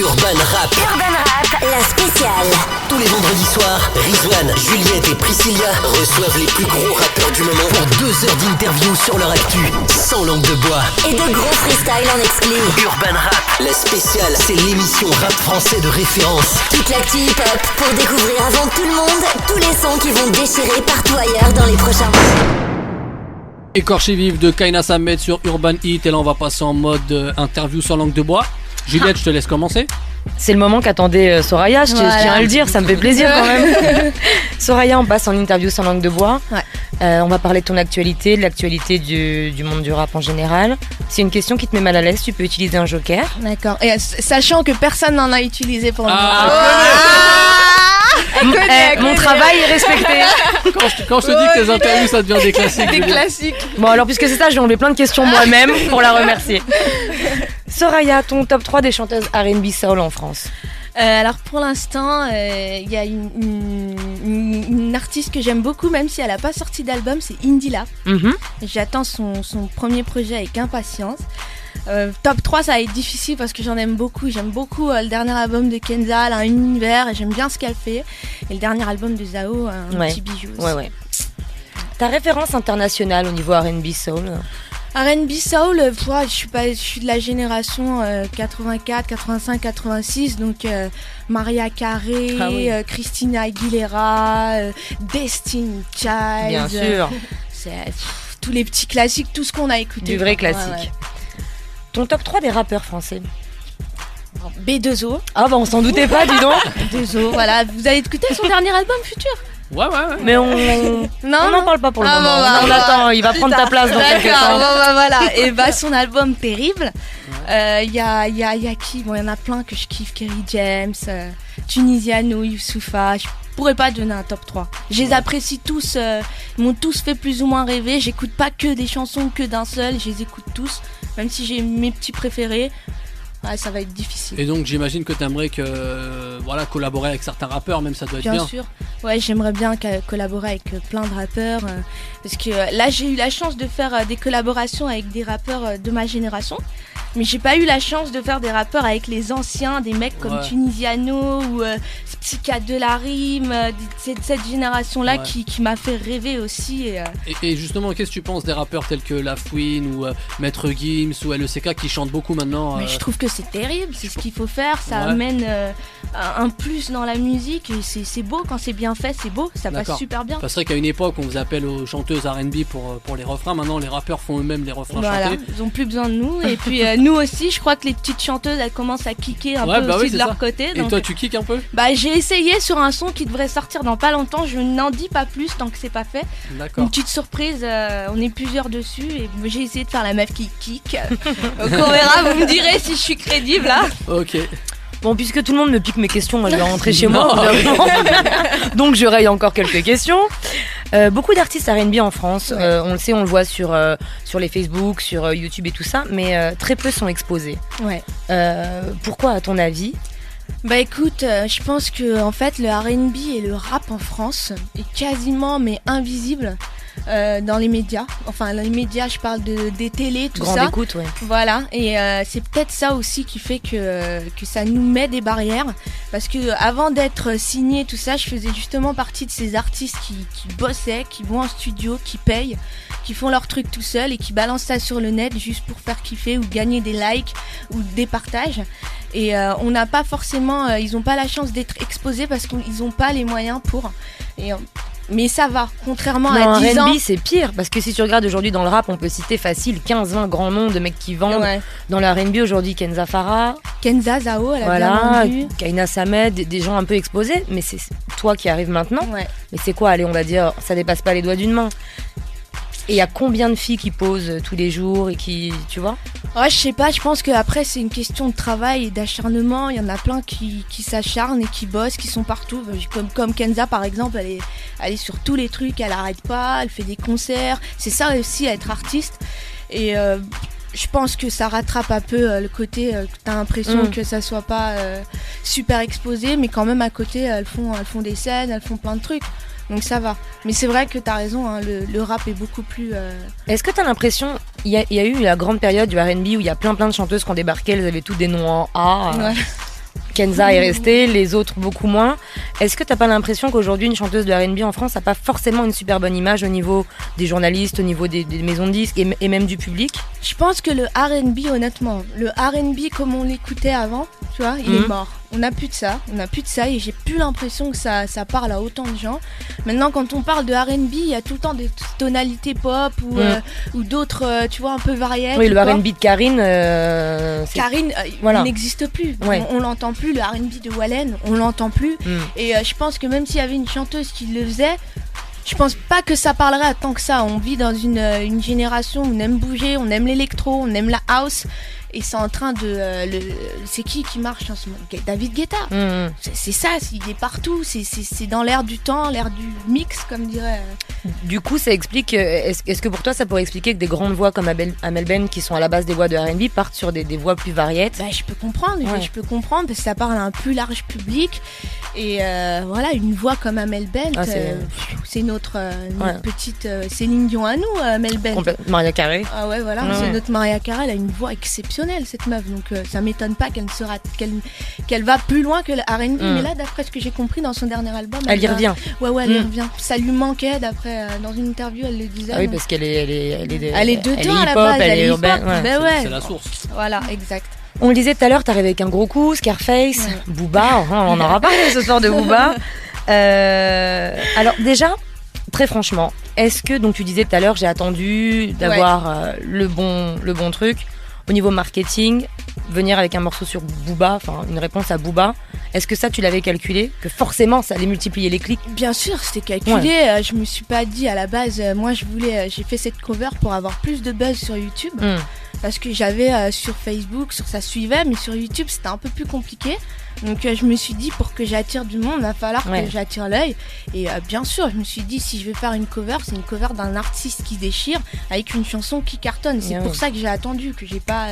Urban Rap. Urban Rap, la spéciale. Tous les vendredis soirs, Rizwan, Juliette et Priscilla reçoivent les plus gros rappeurs du moment pour 2 heures d'interview sur leur actu, sans langue de bois. Et de gros freestyles en exclu. Urban Rap, la spéciale, c'est l'émission rap français de référence. Toute l'actu hip-hop pour découvrir avant tout le monde tous les sons qui vont déchirer partout ailleurs dans les prochains mois. Écorché vif de Kaina Samed sur Urban Heat. Et là on va passer en mode interview sans langue de bois. Juliette, je te laisse commencer. C'est le moment qu'attendait Soraya, je tiens à le dire, ça me fait plaisir quand même. Soraya, on passe en interview sans langue de bois. On va parler de ton actualité, de l'actualité du monde du rap en général. C'est une question qui te met mal à l'aise, tu peux utiliser un joker. D'accord, et sachant que personne n'en a utilisé pour le moment. Mon travail est respecté. Quand je te dis que tes interviews ça devient des classiques. Des classiques. Bon alors puisque c'est ça, j'ai enlevé plein de questions moi-même pour la remercier. Soraya, ton top 3 des chanteuses R&B soul en France. Alors pour l'instant, il y a une artiste que j'aime beaucoup, même si elle n'a pas sorti d'album, c'est Indila. J'attends son premier projet avec impatience. Top 3 ça va être difficile parce que j'en aime beaucoup. J'aime beaucoup le dernier album de Kenza, elle a un univers et j'aime bien ce qu'elle fait. Et le dernier album de Zao, un petit bijou aussi. Ouais. Ta référence internationale au niveau R&B soul? R&B soul, je suis de la génération 84, 85, 86, donc Mariah Carey, Christina Aguilera, Destiny Child. Bien sûr. C'est tous les petits classiques, tout ce qu'on a écouté. Du vrai classique. Ouais. Ton top 3 des rappeurs français? B2O. Ah bah on s'en doutait pas, dis donc. B2O, voilà. Vous avez écouté son dernier album Futur? Ouais. Mais on n'en parle pas pour le moment. On attend, il va prendre ta place dans quelques temps. Voilà. Et son album Terrible. Il y a qui? Bon, il y en a plein que je kiffe. Kerry James, Tunisiano, Youssoupha. Je pourrais pas donner un top 3. Je les apprécie tous. Ils m'ont tous fait plus ou moins rêver. J'écoute pas que des chansons que d'un seul. Je les écoute tous. Même si j'ai mes petits préférés. Ouais, ça va être difficile. Et donc j'imagine que tu aimerais collaborer avec certains rappeurs, même ça doit être bien. Bien sûr. Ouais, j'aimerais bien collaborer avec plein de rappeurs parce que là j'ai eu la chance de faire des collaborations avec des rappeurs de ma génération. Mais j'ai pas eu la chance de faire des rappeurs avec les anciens, des mecs comme Tunisiano ou Psychiatre de la Rime, cette génération-là qui m'a fait rêver aussi. Et justement, qu'est-ce que tu penses des rappeurs tels que La Fouine ou Maître Gims ou LECK qui chantent beaucoup maintenant Mais je trouve que c'est terrible, c'est ce qu'il faut faire, ça amène un plus dans la musique et c'est beau quand c'est bien fait, c'est beau, ça passe super bien. C'est vrai qu'à une époque, on faisait appel aux chanteuses R&B pour les refrains, maintenant les rappeurs font eux-mêmes les refrains chantés. Ils ont plus besoin de nous et puis nous aussi, je crois que les petites chanteuses elles commencent à kicker un peu aussi de leur côté. Et toi tu kicks un peu? J'ai essayé sur un son qui devrait sortir dans pas longtemps, je n'en dis pas plus tant que c'est pas fait. D'accord. Une petite surprise, on est plusieurs dessus et j'ai essayé de faire la meuf qui kick. Donc on verra, vous me direz si je suis crédible là. Ok. Bon, puisque tout le monde me pique mes questions, moi je vais rentrer chez moi. Donc je raye encore quelques questions. Beaucoup d'artistes R&B en France, on le sait, on le voit sur les Facebook, sur YouTube et tout ça, mais très peu sont exposés. Ouais. Pourquoi à ton avis? Écoute, je pense que en fait le R&B et le rap en France est quasiment invisible dans les médias. Enfin les médias, je parle des télés, tout ça. Grande écoute, ouais. Voilà, et c'est peut-être ça aussi qui fait que ça nous met des barrières. Parce que avant d'être signé, tout ça, je faisais justement partie de ces artistes qui bossaient, qui vont en studio, qui payent, qui font leur truc tout seuls et qui balancent ça sur le net juste pour faire kiffer ou gagner des likes ou des partages. Et on n'a pas forcément, ils n'ont pas la chance d'être exposés parce qu'ils n'ont pas les moyens pour. Mais ça va, contrairement à 10 ans. R&B c'est pire, parce que si tu regardes aujourd'hui dans le rap, on peut citer facile 15-20 grands noms de mecs qui vendent. Ouais. Dans le R&B aujourd'hui, Kenza Farah. Kenza, Zao, elle a bien vendu. Kaina Samed, des gens un peu exposés, mais c'est toi qui arrives maintenant. Ouais. Mais c'est quoi, allez, on va dire, ça dépasse pas les doigts d'une main. Et il y a combien de filles qui posent tous les jours et qui, tu vois? Ouais, je sais pas, je pense qu'après c'est une question de travail et d'acharnement. Il y en a plein qui s'acharnent et qui bossent, qui sont partout. Comme Kenza par exemple, elle est sur tous les trucs, elle arrête pas, elle fait des concerts. C'est ça aussi, être artiste. Et je pense que ça rattrape un peu le côté que t'as l'impression que ça soit pas super exposé, mais quand même à côté elles font des scènes, elles font plein de trucs. Donc ça va. Mais c'est vrai que t'as raison, hein, le rap est beaucoup plus... Est-ce que t'as l'impression, il y a eu la grande période du R&B où il y a plein de chanteuses qui ont débarqué, elles avaient toutes des noms en A. Kenza est restée, les autres beaucoup moins. Est-ce que t'as pas l'impression qu'aujourd'hui une chanteuse de R&B en France n'a pas forcément une super bonne image au niveau des journalistes, au niveau des maisons de disques et même du public? Je pense que le R&B, honnêtement, le R&B comme on l'écoutait avant, tu vois, il est mort. On n'a plus de ça, et j'ai plus l'impression que ça parle à autant de gens. Maintenant, quand on parle de R&B, il y a tout le temps des tonalités pop ou d'autres, tu vois, un peu variées. Oui, le R&B de Karine, Karine, il n'existe plus. Ouais. On l'entend plus. Le R&B de Wallen, on l'entend plus. Et je pense que même s'il y avait une chanteuse qui le faisait, je pense pas que ça parlerait tant que ça. On vit dans une génération où on aime bouger, on aime l'électro, on aime la house. Et c'est en train de... c'est qui marche en ce moment? David Guetta. C'est ça, il est partout. C'est dans l'air du temps, l'air du mix, comme dirait... Du coup, ça explique... Est-ce que pour toi, ça pourrait expliquer que des grandes voix comme Amel Ben, qui sont à la base des voix de R&B, partent sur des voix plus variées? Je peux comprendre. Je peux comprendre parce que ça parle à un plus large public. Et voilà, une voix comme Amel Ben, c'est notre petite Céline Dion à nous, Amel Ben. Mariah Carey. Ah ouais, voilà, c'est notre Mariah Carey. Elle a une voix exceptionnelle, cette meuf. Donc ça m'étonne pas qu'elle va plus loin que le R&B. Mais là, d'après ce que j'ai compris dans son dernier album, elle y revient. Ouais, elle y revient. Ça lui manquait, d'après dans une interview, elle le disait. Ah oui, parce qu'elle est dedans à la base. Elle est urbaine. C'est la source. Voilà, exact. On le disait tout à l'heure, t'arrives avec un gros coup, Scarface, Booba, on en aura parlé ce soir de Booba. Alors déjà, très franchement, est-ce que, donc tu disais tout à l'heure, j'ai attendu d'avoir le bon truc, au niveau marketing, venir avec un morceau sur Booba, enfin une réponse à Booba, est-ce que ça tu l'avais calculé, que forcément ça allait multiplier les clics? Bien sûr, c'était calculé, je me suis pas dit à la base, moi j'ai fait cette cover pour avoir plus de buzz sur YouTube. Parce que j'avais sur Facebook, ça suivait, mais sur YouTube c'était un peu plus compliqué. Donc je me suis dit, pour que j'attire du monde, il va falloir que j'attire l'œil. Et bien sûr, je me suis dit, si je vais faire une cover, c'est une cover d'un artiste qui déchire avec une chanson qui cartonne. C'est pour ça que j'ai attendu, que j'ai pas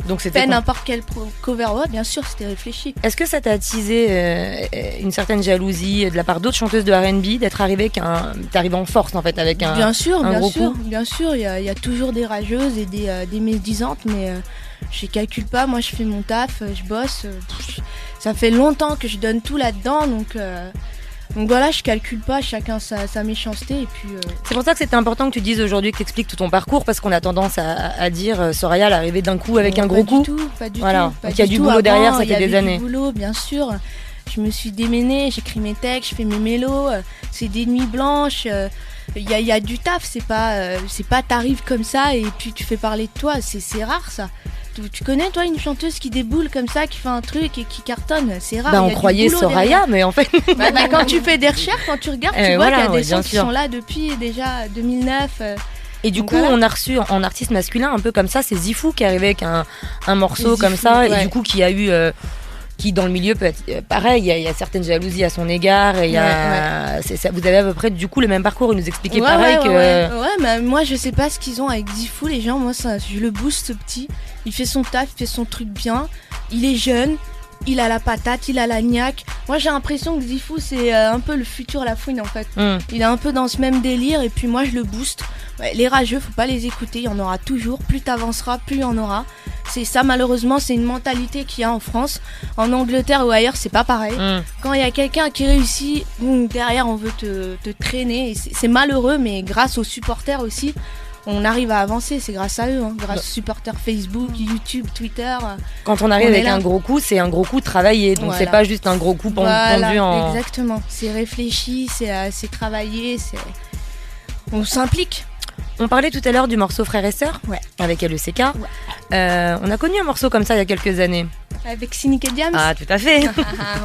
donc c'était fait n'importe quelle cover. Ouais, bien sûr, c'était réfléchi. Est-ce que ça t'a attisé une certaine jalousie de la part d'autres chanteuses de R&B d'être arrivée t'arrives en force en fait avec un bien sûr, il y a toujours des rageuses et des médisantes, mais je calcule pas, moi je fais mon taf, je bosse, ça fait longtemps que je donne tout là-dedans, donc voilà, je calcule pas, chacun sa méchanceté et puis... C'est pour ça que c'était important que tu dises aujourd'hui, que tu expliques tout ton parcours, parce qu'on a tendance à dire Soraya elle est arrivée d'un coup avec un gros coup. Pas du tout. Donc il y a du boulot derrière, ça fait des années. Il y a du boulot, bien sûr. Je me suis déménée, j'écris mes textes, je fais mes mélos, c'est des nuits blanches, il y a du taf, c'est pas t'arrives comme ça et puis tu fais parler de toi, c'est rare ça. Tu connais toi une chanteuse qui déboule comme ça, qui fait un truc et qui cartonne? C'est rare. On croyait Soraya, mais en fait... quand tu fais des recherches, quand tu regardes, tu vois qu'il y a des sons qui sont là depuis déjà 2009. Et du coup, on a reçu en artiste masculin un peu comme ça, c'est Zifou qui est arrivé avec un morceau comme ça, et du coup qui a eu... qui dans le milieu peut être pareil, il y a certaines jalousies à son égard, et vous avez à peu près du coup le même parcours, il nous expliquait pareil que... Ouais, mais moi je sais pas ce qu'ils ont avec Zifou, les gens, moi je le booste ce petit, il fait son taf, il fait son truc bien, il est jeune, il a la patate, il a la niaque. Moi j'ai l'impression que Zifou c'est un peu le futur Lafouine en fait. Il est un peu dans ce même délire et puis moi je le booste. Les rageux, faut pas les écouter, il y en aura toujours, plus t'avanceras, plus il y en aura. C'est ça, malheureusement, c'est une mentalité qu'il y a en France. En Angleterre ou ailleurs, c'est pas pareil. Quand il y a quelqu'un qui réussit, derrière on veut te traîner. Et c'est malheureux, mais grâce aux supporters aussi, on arrive à avancer. C'est grâce à eux, grâce aux supporters Facebook, YouTube, Twitter. Quand on arrive avec un gros coup, c'est un gros coup travaillé. Donc c'est pas juste un gros coup pendu en... Exactement, c'est réfléchi, c'est travaillé, on s'implique. On parlait tout à l'heure du morceau Frères et Sœurs avec LECK. On a connu un morceau comme ça il y a quelques années. Avec Cynic et Diams. Ah, tout à fait.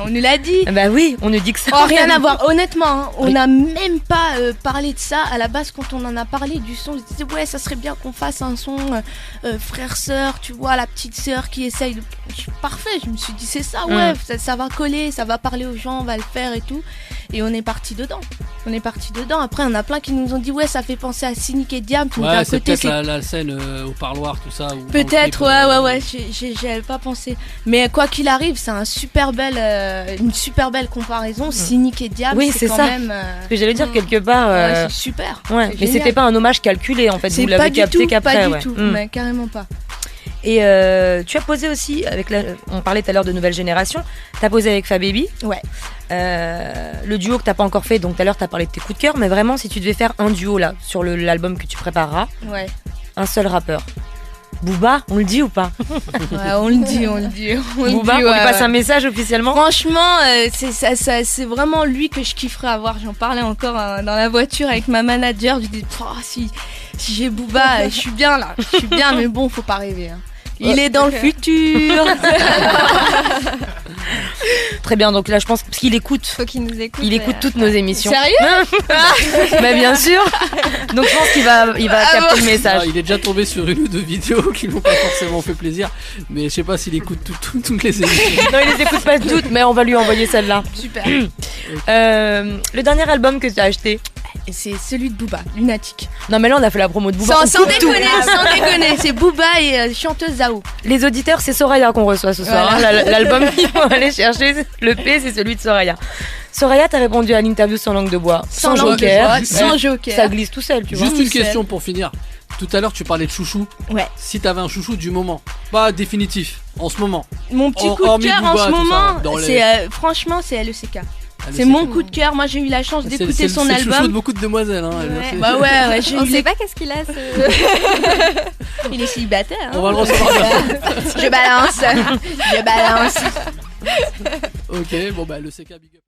On nous l'a dit. Bah oui, on nous dit que ça. Oh, rien à voir. Honnêtement, on n'a même pas parlé de ça. À la base, quand on en a parlé du son, je disais ça serait bien qu'on fasse un son frère-sœur, tu vois, la petite sœur qui essaye de... Parfait, je me suis dit c'est ça, ça va coller, ça va parler aux gens, on va le faire et tout. Et on est parti dedans. Après, on a plein qui nous ont dit ça fait penser à Cynic et Diams. Ouais, c'est peut-être la scène au parloir, tout ça. Peut-être, ouais. J'avais pas pensé. Mais quoi qu'il arrive, c'est une super belle comparaison. Cynic et Diams, c'est quand ça. Même. Ce que j'allais dire quelque part. C'est super. Ouais, mais c'était pas un hommage calculé en fait. Vous l'avez capté qu'après. Pas du tout, mais carrément pas. Et tu as posé aussi, on parlait tout à l'heure de nouvelle génération, tu as posé avec Fababy. Ouais. Le duo que tu n'as pas encore fait, donc tout à l'heure tu as parlé de tes coups de cœur, mais vraiment si tu devais faire un duo là, sur l'album que tu prépareras, ouais. Un seul rappeur. Booba, on le dit ou pas? Ouais, on le dit. Booba, on lui passe un message officiellement? Franchement, c'est vraiment lui que je kifferais avoir. J'en parlais encore dans la voiture avec ma manager. Je dis, si j'ai Booba, je suis bien là. Je suis bien, mais bon, faut pas rêver. Hein. Il est dans le futur. Très bien, donc là je pense qu'il écoute. Faut qu'il nous écoute. Il écoute toutes nos émissions. Sérieux? Mais bien sûr. Donc je pense qu'il va capter le message. Il est déjà tombé sur une ou deux vidéos qui n'ont pas forcément fait plaisir, mais je sais pas s'il écoute toutes les émissions. Non, il les écoute pas toutes, mais on va lui envoyer celle-là. Super. Le dernier album que tu as acheté? C'est celui de Booba, Lunatique. Non mais là on a fait la promo de Booba. Sans déconner, c'est Booba et chanteuse Zao. Les auditeurs, c'est Soraya qu'on reçoit ce soir. Voilà. Hein. L'album qu'ils vont aller chercher, le P, c'est celui de Soraya. Soraya, t'as répondu à l'interview sans langue de bois, sans joker. Sans joker. Ça glisse tout seul, tu vois. Juste une question pour finir. Tout à l'heure, tu parlais de chouchou. Ouais. Si t'avais un chouchou du moment, pas définitif, en ce moment. Mon petit coup de cœur en ce moment, franchement, c'est LECK. C'est mon coup de cœur. Moi, j'ai eu la chance d'écouter son album. C'est le chouchou de beaucoup de demoiselles. Hein, ouais. Bah ouais, on sait pas qu'est-ce qu'il a. Il est célibataire. Hein. On va le recevoir. Je balance. Ok, bon bah le CK Big Up.